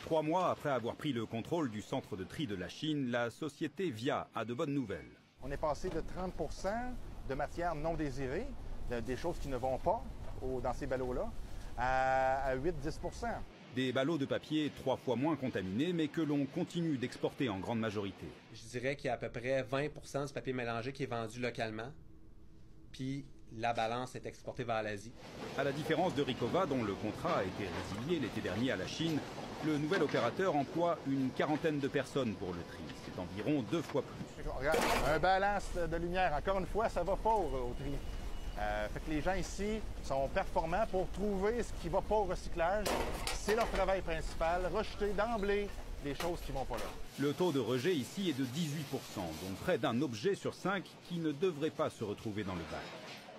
3 mois après avoir pris le contrôle du centre de tri de la Chine, la société Via a de bonnes nouvelles. On est passé de 30 de matières non désirées, des choses qui ne vont pas dans ces ballots-là, à 8-10 Des ballots de papier 3 fois moins contaminés, mais que l'on continue d'exporter en grande majorité. Je dirais qu'il y a à peu près 20 du papier mélangé qui est vendu localement, puis la balance est exportée vers l'Asie. À la différence de Ricova, dont le contrat a été résilié l'été dernier à la Chine, le nouvel opérateur emploie une quarantaine de personnes pour le tri. C'est environ 2 fois plus. Regarde, un balance de lumière. Encore une fois, ça va pas au tri. Fait que les gens ici sont performants pour trouver ce qui va pas au recyclage. C'est leur travail principal, rejeter d'emblée les choses qui vont pas là. Le taux de rejet ici est de 18%, donc près d'un objet sur 5 qui ne devrait pas se retrouver dans le bac.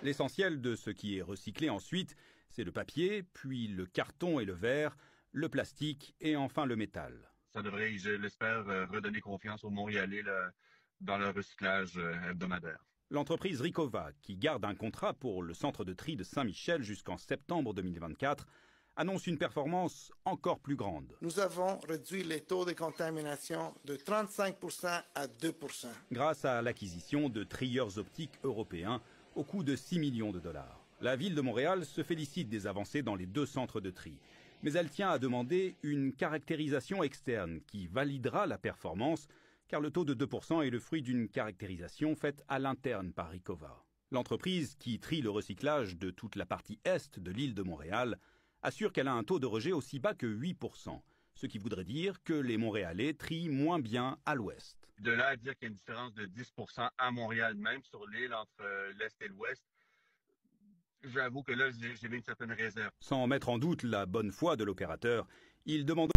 L'essentiel de ce qui est recyclé ensuite, c'est le papier, puis le carton et le verre, le plastique et enfin le métal. Ça devrait, je l'espère, redonner confiance aux Montréalais dans le recyclage hebdomadaire. L'entreprise Ricova, qui garde un contrat pour le centre de tri de Saint-Michel jusqu'en septembre 2024, annonce une performance encore plus grande. Nous avons réduit les taux de contamination de 35% à 2%. Grâce à l'acquisition de trieurs optiques européens au coût de 6 millions de dollars. La ville de Montréal se félicite des avancées dans les 2 centres de tri. Mais elle tient à demander une caractérisation externe qui validera la performance, car le taux de 2% est le fruit d'une caractérisation faite à l'interne par Ricova. L'entreprise, qui trie le recyclage de toute la partie est de l'île de Montréal, assure qu'elle a un taux de rejet aussi bas que 8%, ce qui voudrait dire que les Montréalais trient moins bien à l'ouest. De là à dire qu'il y a une différence de 10% à Montréal, même sur l'île entre l'est et l'ouest, j'avoue que là, j'ai mis une certaine réserve. Sans mettre en doute la bonne foi de l'opérateur, il demande